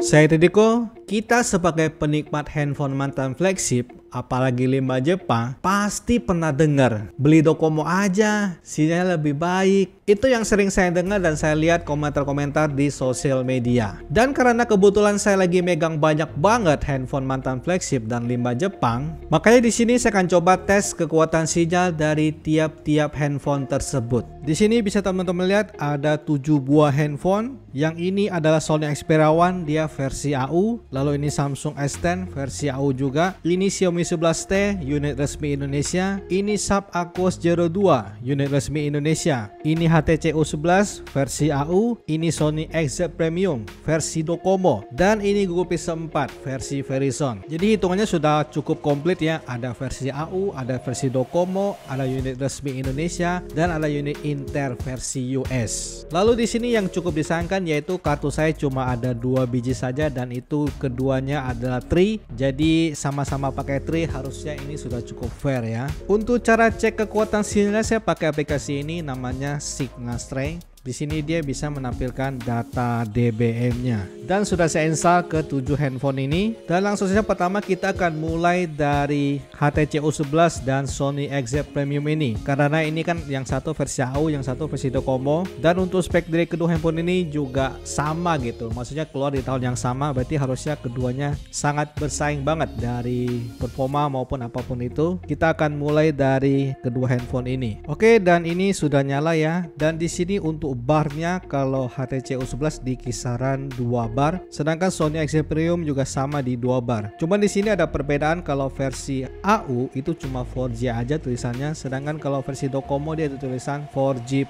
Saya Dedeko, kita sebagai penikmat handphone mantan flagship, apalagi Limba Jepang, pasti pernah dengar beli Docomo aja, sinyalnya lebih baik. Itu yang sering saya dengar dan saya lihat komentar-komentar di sosial media. Dan karena kebetulan saya lagi megang banyak banget handphone mantan flagship dan Limba Jepang, makanya di sini saya akan coba tes kekuatan sinyal dari tiap-tiap handphone tersebut. Di sini bisa teman-teman lihat ada 7 buah handphone. Yang ini adalah Sony Xperia One, dia versi AU. Lalu ini Samsung S10 versi AU juga. Ini Xiaomi 11T unit resmi Indonesia. Ini Sharp Aquos Zero 2 unit resmi Indonesia. Ini HTC U11 versi AU. Ini Sony XZ Premium versi Docomo. Dan ini Google Pixel 4 versi Verizon. Jadi hitungannya sudah cukup komplit ya. Ada versi AU, ada versi Docomo, ada unit resmi Indonesia, dan ada unit Inter versi US. Lalu di sini yang cukup disayangkan yaitu kartu saya cuma ada 2 biji saja dan itu keduanya adalah tri. Jadi sama-sama pakai tri, harusnya ini sudah cukup fair ya. Untuk cara cek kekuatan sinyal saya pakai aplikasi ini namanya Signal Strength. Di sini dia bisa menampilkan data DBM-nya. Dan sudah saya install ke 7 handphone ini. Dan langsung saja pertama kita akan mulai dari HTC U11 dan Sony XZ Premium ini. Karena ini kan yang satu versi AU, yang satu versi Docomo. Dan untuk spek dari kedua handphone ini juga sama gitu. Maksudnya keluar di tahun yang sama, berarti harusnya keduanya sangat bersaing banget dari performa maupun apapun itu. Kita akan mulai dari kedua handphone ini. Oke, dan ini sudah nyala ya. Dan di sini untuk barnya kalau HTC U11 di kisaran 2 bar, sedangkan Sony XZ Premium juga sama di 2 bar. Cuman di sini ada perbedaan, kalau versi AU itu cuma 4G aja tulisannya, sedangkan kalau versi Docomo dia ada tulisan 4G+.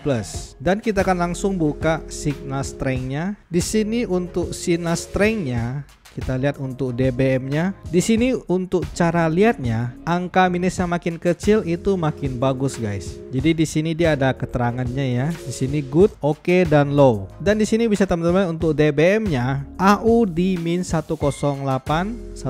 Dan kita akan langsung buka Signal Strength-nya. Di sini untuk Signal Strength-nya kita lihat untuk DBM-nya. Di sini untuk cara lihatnya, angka minusnya makin kecil itu makin bagus guys. Jadi di sini dia ada keterangannya ya. Di sini good, oke, dan low. Dan di sini bisa teman-teman untuk DBM-nya AU di min 108, 106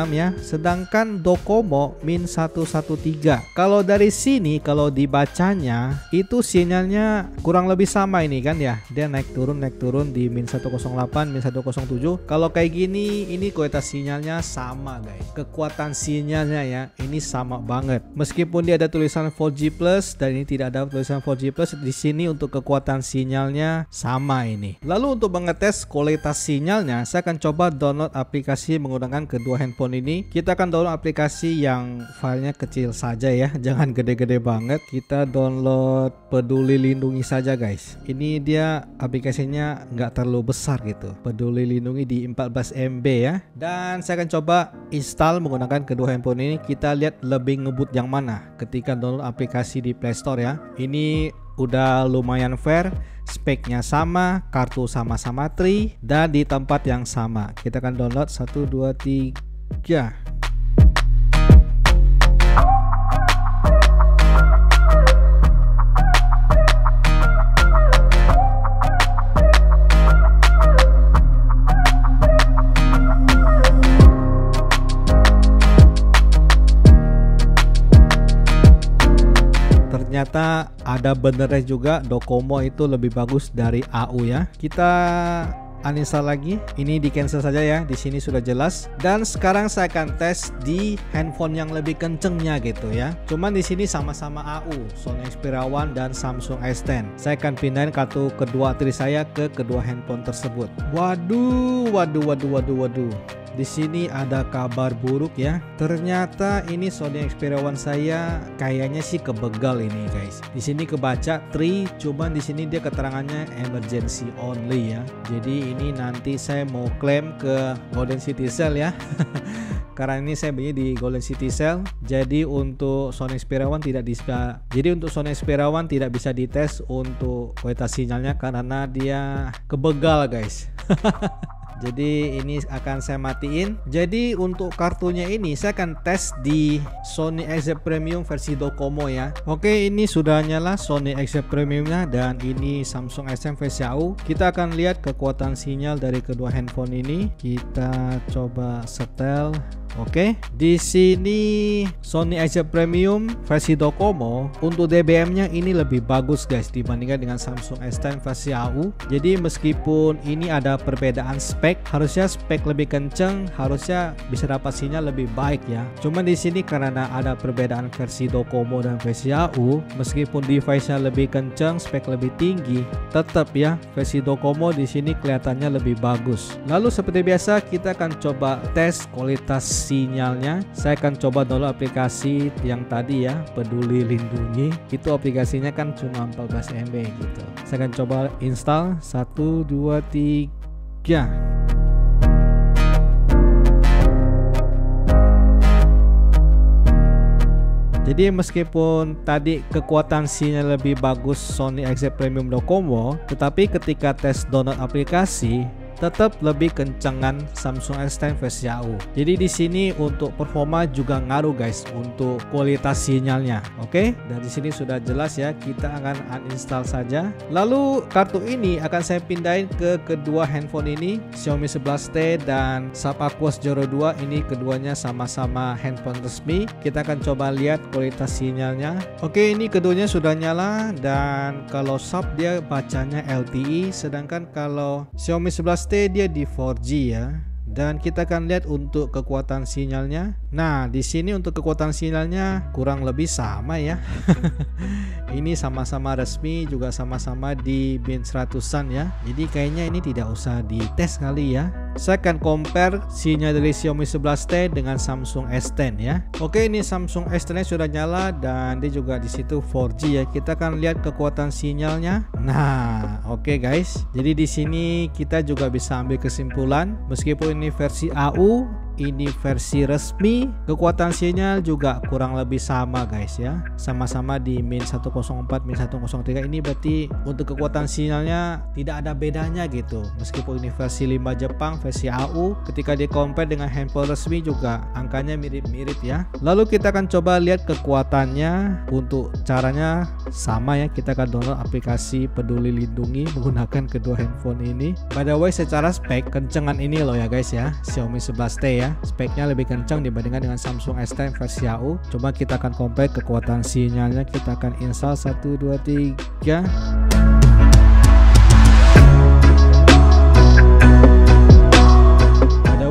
ya. Sedangkan Docomo min 113. Kalau dari sini kalau dibacanya itu sinyalnya kurang lebih sama ini kan ya. Dia naik turun di min 108, min 107. Kalau kayak gini ini kualitas sinyalnya sama guys. Kekuatan sinyalnya ya ini sama banget. Meskipun dia ada tulisan 4G+ dan ini tidak ada tulisan 4G+, di sini untuk kekuatan sinyalnya sama ini. Lalu untuk mengetes kualitas sinyalnya, saya akan coba download aplikasi menggunakan kedua handphone ini. Kita akan download aplikasi yang filenya kecil saja ya, jangan gede-gede banget. Kita download Peduli Lindungi saja guys. Ini dia aplikasinya nggak terlalu besar gitu. Peduli Lindungi di 14 MB ya. Dan saya akan coba install menggunakan kedua handphone ini. Kita lihat lebih ngebut yang mana ketika download aplikasi di Play Store ya. Ini udah lumayan fair, speknya sama, kartu sama-sama tri, dan di tempat yang sama. Kita akan download 1, 2, 3. Ternyata ada benernya juga, Docomo itu lebih bagus dari AU ya. Kita uninstall lagi. Ini di cancel saja ya. Di sini sudah jelas. Dan sekarang saya akan tes di handphone yang lebih kencengnya gitu ya. Cuman di sini sama-sama AU, Sony Xperia One dan Samsung S10. Saya akan pindahin kartu kedua tri saya ke kedua handphone tersebut. Waduh. Di sini ada kabar buruk ya. Ternyata ini Sony Xperia One saya kayaknya sih kebegal ini guys. Di sini kebaca tri, cuman di sini dia keterangannya emergency only ya. Jadi ini nanti saya mau klaim ke Golden City Sale ya. Karena ini saya beli di Golden City Sale. Jadi untuk Sony Xperia One tidak bisa. Jadi untuk Sony Xperia One tidak bisa dites untuk kualitas sinyalnya karena dia kebegal guys. Jadi ini akan saya matiin. Jadi untuk kartunya ini saya akan tes di Sony XZ Premium versi Docomo ya. Oke, ini sudah nyala Sony XZ Premiumnya dan ini Samsung S10 versi AU. Kita akan lihat kekuatan sinyal dari kedua handphone ini. Kita coba setel. Oke, di sini Sony Ericsson Premium versi Docomo untuk DBM-nya ini lebih bagus guys dibandingkan dengan Samsung S10 versi AU. Jadi meskipun ini ada perbedaan spek, harusnya spek lebih kenceng, harusnya bisa dapat sinyal lebih baik ya. Cuma di sini karena ada perbedaan versi Docomo dan versi AU, meskipun device-nya lebih kenceng, spek lebih tinggi, tetap ya versi Docomo di sini kelihatannya lebih bagus. Lalu seperti biasa kita akan coba tes kualitas sinyalnya. Saya akan coba download aplikasi yang tadi ya, Peduli Lindungi. Itu aplikasinya kan cuma 14 MB gitu. Saya akan coba install 1 2 3. Jadi meskipun tadi kekuatan sinyal lebih bagus Sony Ericsson Premium Docomo, tetapi ketika tes download aplikasi tetap lebih kencengan Samsung S10 versi AU. Jadi di sini untuk performa juga ngaruh guys untuk kualitas sinyalnya. Oke, dari sini sudah jelas ya, kita akan uninstall saja. Lalu kartu ini akan saya pindahin ke kedua handphone ini, Xiaomi 11T dan Sharp Aquos Zero 2. Ini keduanya sama-sama handphone resmi. Kita akan coba lihat kualitas sinyalnya. Oke, ini keduanya sudah nyala dan kalau Sharp dia bacanya LTE, sedangkan kalau Xiaomi 11T dia di 4G ya. Dan kita akan lihat untuk kekuatan sinyalnya. Nah, di sini untuk kekuatan sinyalnya kurang lebih sama ya. Ini sama-sama resmi, juga sama-sama di bin 100-an ya. Jadi kayaknya ini tidak usah dites kali ya. Saya akan compare sinyal dari Xiaomi 11T dengan Samsung S10 ya. Oke, ini Samsung S10 sudah nyala dan dia juga di situ 4G ya. Kita akan lihat kekuatan sinyalnya. Nah, oke guys. Jadi di sini kita juga bisa ambil kesimpulan meskipun ini versi AU, ini versi resmi, kekuatan sinyal juga kurang lebih sama guys ya. Sama-sama di min 104, min 103. Ini berarti untuk kekuatan sinyalnya tidak ada bedanya gitu. Meskipun ini versi 5 Jepang, versi AU, ketika di compare dengan handphone resmi juga angkanya mirip-mirip ya. Lalu kita akan coba lihat kekuatannya. Untuk caranya sama ya, kita akan download aplikasi Peduli Lindungi menggunakan kedua handphone ini. By the way, secara spek kencengan ini loh ya guys ya, Xiaomi 11T ya. Speknya lebih kencang dibandingkan dengan Samsung S10 versi AU. Coba kita akan compare kekuatan sinyalnya. Kita akan install 1 2 3.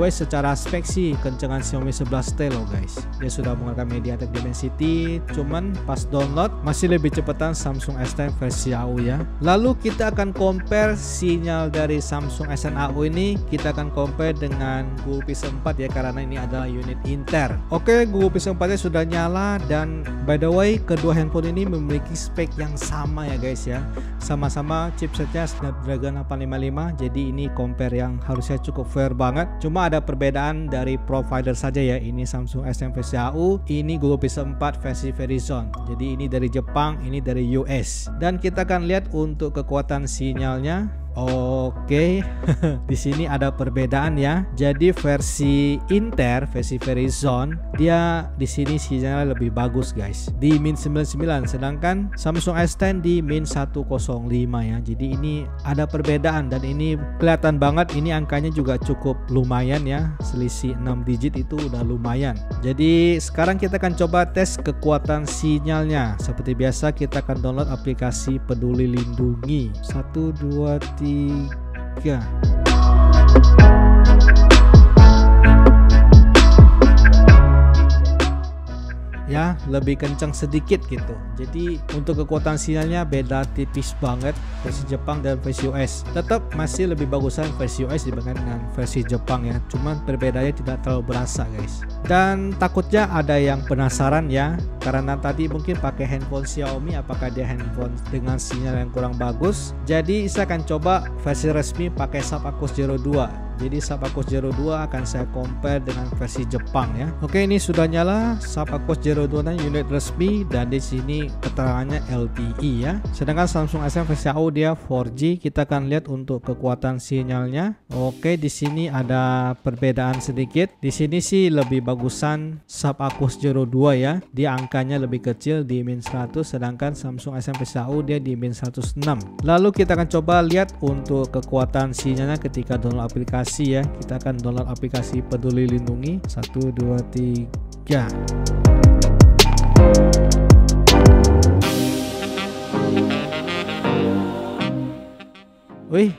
Secara spek sih kencengan Xiaomi 11T loh guys. Dia sudah menggunakan MediaTek Dimensity, cuman pas download masih lebih cepetan Samsung S10 versi AU ya. Lalu kita akan compare sinyal dari Samsung S10 AU ini. Kita akan compare dengan Google Pixel 4 ya, karena ini adalah unit Inter. Oke, Google Pixel 4 nya sudah nyala dan by the way kedua handphone ini memiliki spek yang sama ya guys ya. Sama-sama chipsetnya Snapdragon 855. Jadi ini compare yang harusnya cukup fair banget. Cuma ada perbedaan dari provider saja ya. Ini Samsung S10 versi AU, ini Google Pixel 4 versi Verizon. Jadi ini dari Jepang, ini dari US. Dan kita akan lihat untuk kekuatan sinyalnya. Oke, di sini ada perbedaan ya. Jadi versi Inter, versi Verizon, dia di sini sinyalnya lebih bagus guys, di min 99, sedangkan Samsung S10 di min 105 ya. Jadi ini ada perbedaan dan ini kelihatan banget. Ini angkanya juga cukup lumayan ya, selisih 6 digit itu udah lumayan. Jadi sekarang kita akan coba tes kekuatan sinyalnya. Seperti biasa kita akan download aplikasi Peduli Lindungi. 1 2 3. Ya, lebih kencang sedikit gitu. Jadi untuk kekuatan sinyalnya beda tipis banget versi Jepang dan versi US. Tetap masih lebih bagusan versi US dibandingkan dengan versi Jepang ya. Cuman perbedaannya tidak terlalu berasa guys. Dan takutnya ada yang penasaran ya, karena tadi mungkin pakai handphone Xiaomi, apakah dia handphone dengan sinyal yang kurang bagus. Jadi saya akan coba versi resmi pakai Sharp Aquos Zero 2. Jadi Sharp Aquos Zero 2 akan saya compare dengan versi Jepang ya. Oke, ini sudah nyala Sharp Aquos Zero 2 unit resmi dan di sini keterangannya LTE ya. Sedangkan Samsung S10 versi AU dia 4G. Kita akan lihat untuk kekuatan sinyalnya. Oke, di sini ada perbedaan sedikit. Di sini sih lebih bagusan Sharp Aquos Zero 2 ya. Dia angkanya lebih kecil di min 100, sedangkan Samsung S10 versi AU dia di min 106. Lalu kita akan coba lihat untuk kekuatan sinyalnya ketika download aplikasi aplikasi ya. Kita akan download aplikasi Peduli Lindungi. 1, 2, 3. Wih,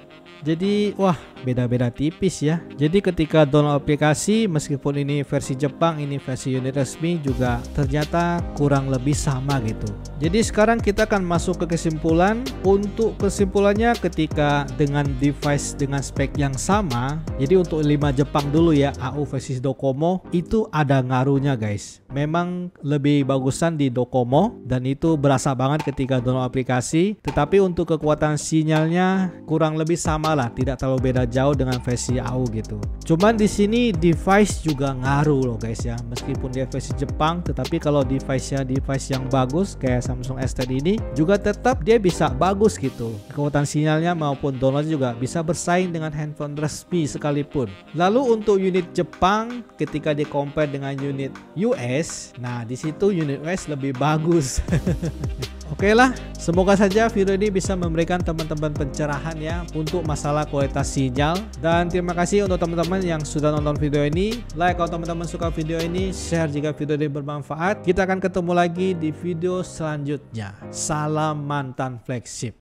jadi wah beda-beda tipis ya. Jadi ketika download aplikasi, meskipun ini versi Jepang, ini versi unit resmi, juga ternyata kurang lebih sama gitu. Jadi sekarang kita akan masuk ke kesimpulan. Untuk kesimpulannya, ketika dengan device dengan spek yang sama, jadi untuk 5 Jepang dulu ya, AU versus Docomo, itu ada ngaruhnya guys. Memang lebih bagusan di Docomo dan itu berasa banget ketika download aplikasi. Tetapi untuk kekuatan sinyalnya kurang lebih sama lah, tidak terlalu beda jauh dengan versi AU gitu. Cuman di sini device juga ngaruh loh guys ya. Meskipun dia versi Jepang, tetapi kalau device-nya device yang bagus kayak Samsung S10 ini, juga tetap dia bisa bagus gitu. Kekuatan sinyalnya maupun download juga bisa bersaing dengan handphone resmi sekalipun. Lalu untuk unit Jepang ketika di compare dengan unit US, nah di situ unit US lebih bagus. Oke lah, semoga saja video ini bisa memberikan teman-teman pencerahan ya untuk masalah kualitas sinyal. Dan terima kasih untuk teman-teman yang sudah nonton video ini. Like kalau teman-teman suka video ini, share jika video ini bermanfaat. Kita akan ketemu lagi di video selanjutnya. Salam mantan flagship.